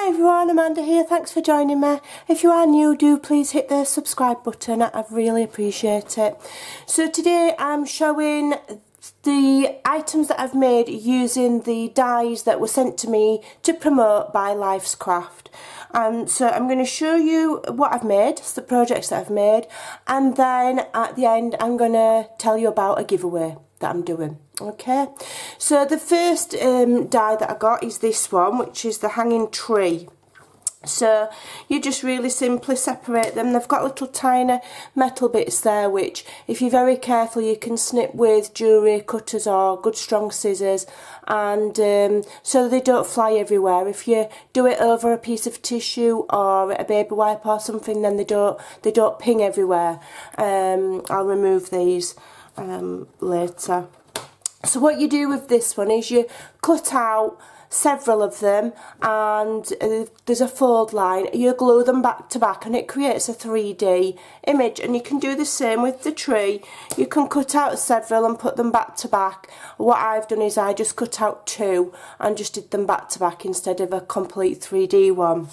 Hi everyone, Amanda here, thanks for joining me. If you are new, do please hit the subscribe button, I'd really appreciate it. So today I'm showing the items that I've made using the dies that were sent to me to promote by Lifescraft. So I'm going to show you what I've made, the projects that I've made, and then at the end I'm going to tell you about a giveaway that I'm doing. Okay, so the first die that I got is this one, which is the hanging tree. So you just really simply separate them. They've got little tiny metal bits there, which if you're very careful you can snip with jewellery cutters or good strong scissors, and so they don't fly everywhere. If you do it over a piece of tissue or a baby wipe or something, then they don't ping everywhere. I'll remove these later. So what you do with this one is you cut out several of them, and there's a fold line. You glue them back to back and it creates a 3D image, and you can do the same with the tree. You can cut out several and put them back to back. What I've done is I just cut out two and just did them back to back instead of a complete 3D one.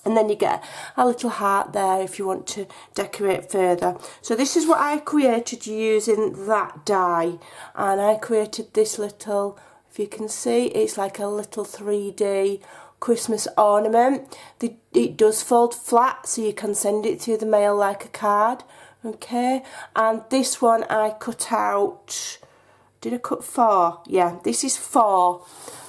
And then you get a little heart there if you want to decorate further. So this is what I created using that die. And I created this little, if you can see, it's like a little 3D Christmas ornament. It does fold flat, so you can send it through the mail like a card. Okay, and this one I cut out, did I cut 4? Yeah, this is 4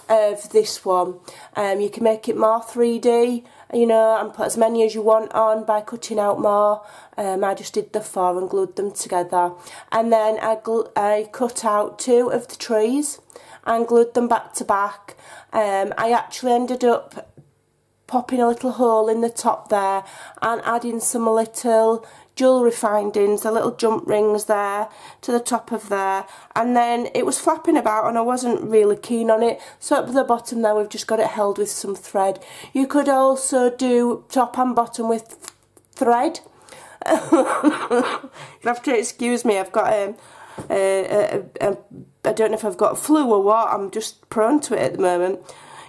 of this one. You can make it more 3D, you know, and put as many as you want on by cutting out more. I just did the 4 and glued them together, and then I cut out 2 of the trees and glued them back to back. I actually ended up popping a little hole in the top there and adding some little jewellery findings, the little jump rings there to the top of there, and then it was flapping about and I wasn't really keen on it, so up the bottom there we've just got it held with some thread. You could also do top and bottom with thread. You'll have to excuse me, I've got I don't know if I've got flu or what, I'm just prone to it at the moment.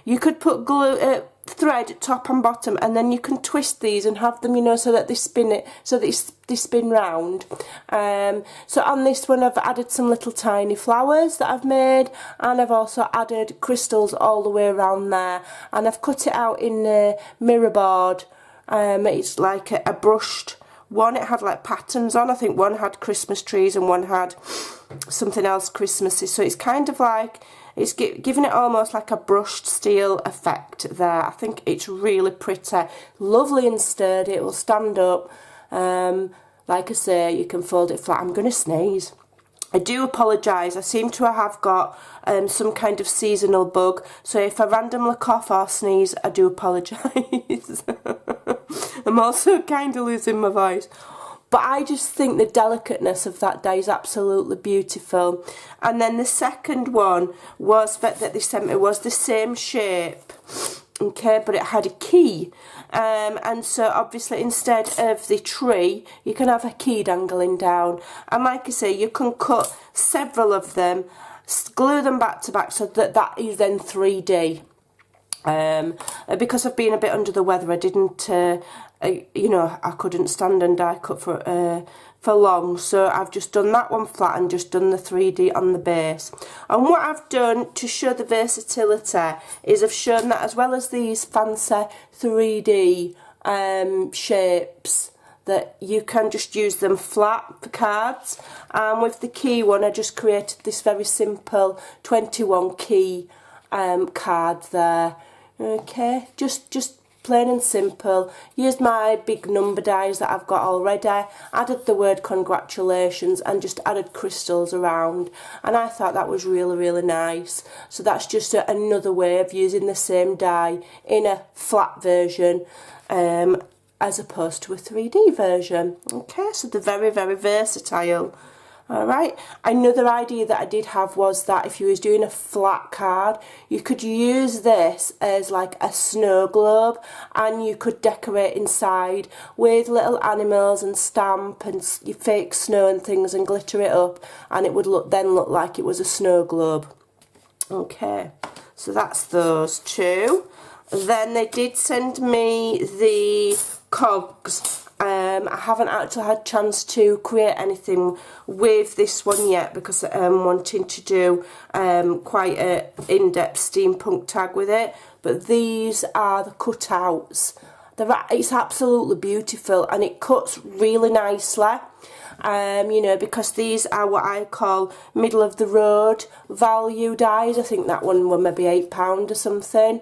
You could put glue, thread top and bottom, and then you can twist these and have them, you know, so that they spin it, so that they spin round. So on this one I've added some little tiny flowers that I've made, and I've also added crystals all the way around there, and I've cut it out in mirror board. It's like a brushed one. It had like patterns on. I think one had Christmas trees and one had something else Christmassy, so it's kind of like, it's giving it almost like a brushed steel effect there. I think it's really pretty, lovely and sturdy. It will stand up. Like I say, you can fold it flat. I'm going to sneeze. I do apologise, I seem to have got some kind of seasonal bug, so if I randomly cough or sneeze, I do apologise. I'm also kind of losing my voice. But I just think the delicateness of that die is absolutely beautiful. And then the second one was that they sent me was the same shape, okay, but it had a key. And so obviously instead of the tree, you can have a key dangling down. And like I say, you can cut several of them, glue them back to back, so that is then 3D. Because I've been a bit under the weather, I didn't, you know, I couldn't stand and die cut for long, so I've just done that one flat and just done the 3D on the base. And what I've done to show the versatility is I've shown that as well as these fancy 3D shapes, that you can just use them flat for cards. And with the key one, I just created this very simple 21 key card there. Okay, just plain and simple. Used my big number dies that I've got already, added the word congratulations and just added crystals around, and I thought that was really nice. So that's just another way of using the same die in a flat version as opposed to a 3D version. Okay, so they're very versatile. Alright, another idea that I did have was that if you was doing a flat card, you could use this as like a snow globe, and you could decorate inside with little animals and stamp and fake snow and things and glitter it up, and it would then look like it was a snow globe. Okay, so that's those two. Then they did send me the Cogs. I haven't actually had a chance to create anything with this one yet because I'm wanting to do quite an in-depth steampunk tag with it. But these are the cutouts. It's absolutely beautiful and it cuts really nicely. You know, because these are what I call middle of the road value dies. I think that one were maybe £8 or something.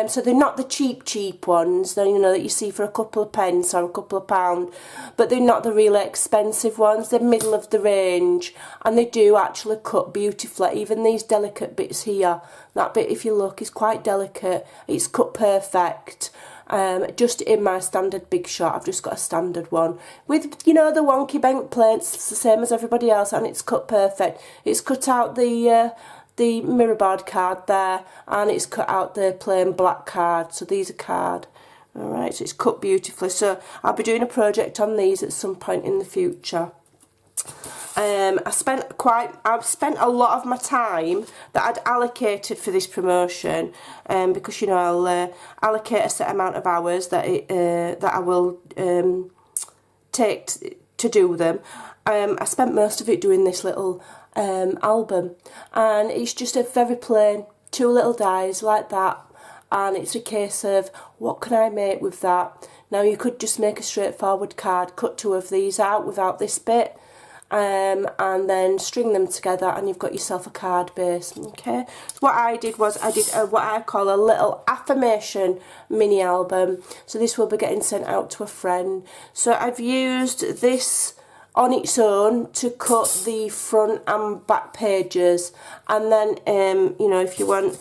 So they're not the cheap ones, you know, that you see for a couple of pence or a couple of pound, but they're not the really expensive ones. They're middle of the range and they do actually cut beautifully. Even these delicate bits here, that bit, if you look, is quite delicate. It's cut perfect. Just in my standard big shot, I've just got a standard one with, you know, the wonky bank plates. It's the same as everybody else and it's cut perfect. It's cut out the mirrorboard card there and it's cut out the plain black card, so these are card. Alright, so it's cut beautifully, so I'll be doing a project on these at some point in the future. I've spent a lot of my time that I'd allocated for this promotion, because, you know, I'll allocate a set amount of hours that I will take to do them. I spent most of it doing this little album, and it's just a very plain 2 little dies like that, and it's a case of what can I make with that. Now you could just make a straightforward card, cut 2 of these out without this bit, and then string them together and you've got yourself a card base. Okay, what I did was I did what I call a little affirmation mini album, so this will be getting sent out to a friend. So I've used this on its own to cut the front and back pages, and then you know, if you want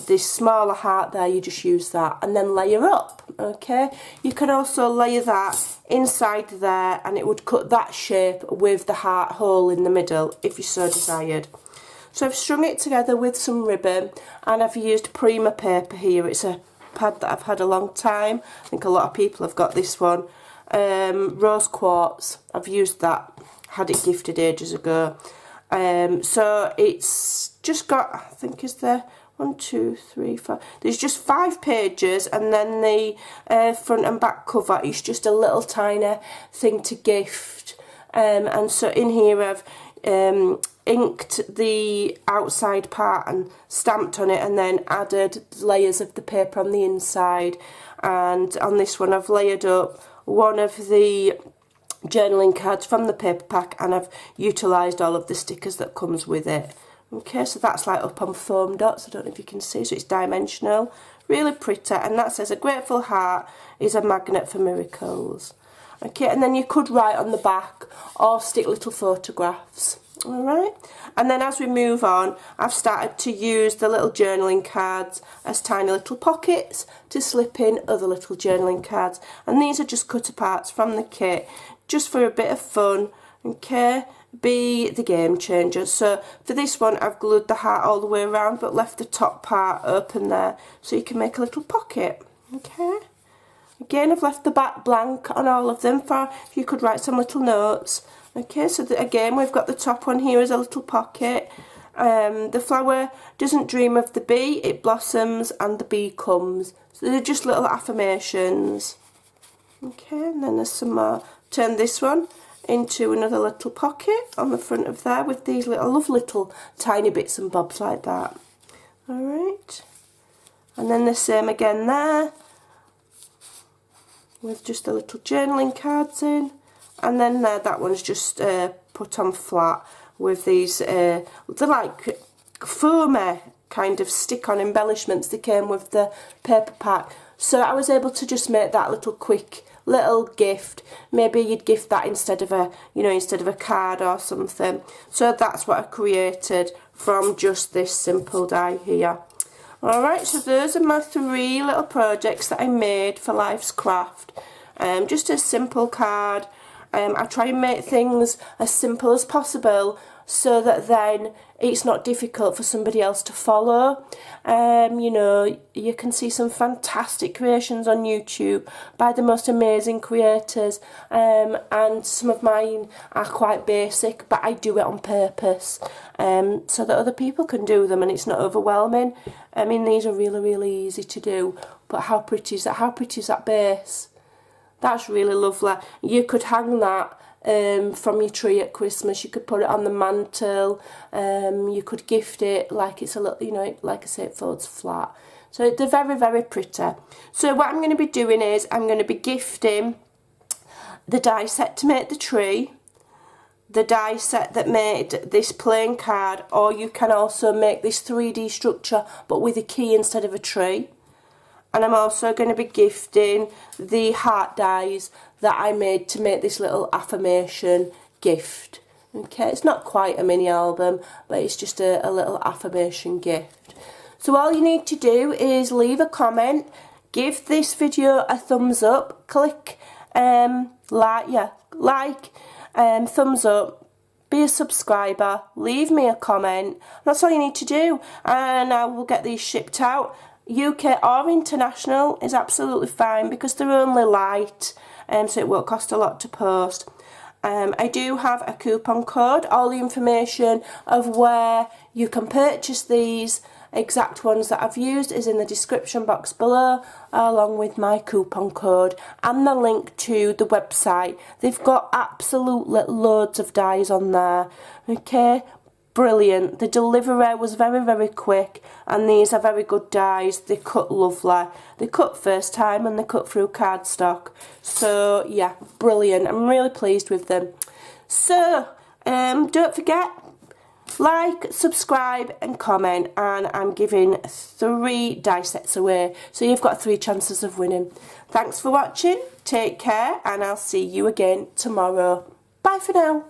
this smaller heart there, you just use that and then layer up. Okay, you can also layer that inside there and it would cut that shape with the heart hole in the middle if you so desired. So I've strung it together with some ribbon and I've used Prima paper here. It's a pad that I've had a long time. I think a lot of people have got this one. Rose quartz, I've used that, had it gifted ages ago. So it's just got, I think, is there 1, 2, 3, 4, there's just 5 pages, and then the front and back cover is just a little tiny thing to gift. And so in here I've inked the outside part and stamped on it, and then added layers of the paper on the inside. And on this one I've layered up one of the journaling cards from the paper pack, and I've utilised all of the stickers that comes with it. Okay, so that's like up on foam dots, I don't know if you can see, so it's dimensional, really pretty, and that says a grateful heart is a magnet for miracles. Okay, and then you could write on the back or stick little photographs. Alright, and then as we move on, I've started to use the little journaling cards as tiny little pockets to slip in other little journaling cards, and these are just cut aparts from the kit just for a bit of fun. Okay, be the game changer. So for this one I've glued the heart all the way around but left the top part open there so you can make a little pocket. Okay, again I've left the back blank on all of them for if you could write some little notes. Okay, so again we've got the top one here as a little pocket. The flower doesn't dream of the bee, it blossoms and the bee comes. So they're just little affirmations. Okay, and then there's some more. Turn this one into another little pocket on the front of there with these little, I love little tiny bits and bobs like that. Alright, and then the same again there with just the little journaling cards in, and then there, that one's just put on flat with these they're like foamy kind of stick-on embellishments that came with the paper pack. So I was able to just make that little quick little gift. Maybe you'd gift that instead of a, you know, instead of a card or something. So that's what I created from just this simple die here. Alright, so those are my 3 little projects that I made for Lifescraft. Just a simple card. I try and make things as simple as possible so that then it's not difficult for somebody else to follow. You know, you can see some fantastic creations on YouTube by the most amazing creators, and some of mine are quite basic, but I do it on purpose so that other people can do them and it's not overwhelming. I mean, these are really, really easy to do But how pretty is that? How pretty is that base? That's really lovely. You could hang that from your tree at Christmas. You could put it on the mantle. You could gift it like it's a little, you know, like I say, it folds flat. So they're very, very pretty. So what I'm going to be doing is I'm going to be gifting the die set to make the tree, the die set that made this plain card, or you can also make this 3D structure but with a key instead of a tree. And I'm also going to be gifting the heart dies that I made to make this little affirmation gift. Okay, it's not quite a mini album, but it's just a little affirmation gift. So all you need to do is leave a comment, give this video a thumbs up, click like, thumbs up, be a subscriber, leave me a comment. That's all you need to do, and I will get these shipped out. UK or international is absolutely fine because they're only light, so it won't cost a lot to post. I do have a coupon code. All the information of where you can purchase these exact ones that I've used is in the description box below, along with my coupon code and the link to the website. They've got absolutely loads of dies on there. Okay, brilliant. The delivery was very, very quick, and these are very good dies. They cut lovely. They cut first time and they cut through cardstock. So yeah, brilliant. I'm really pleased with them. So don't forget, like, subscribe and comment, and I'm giving 3 die sets away, so you've got 3 chances of winning. Thanks for watching, take care, and I'll see you again tomorrow. Bye for now.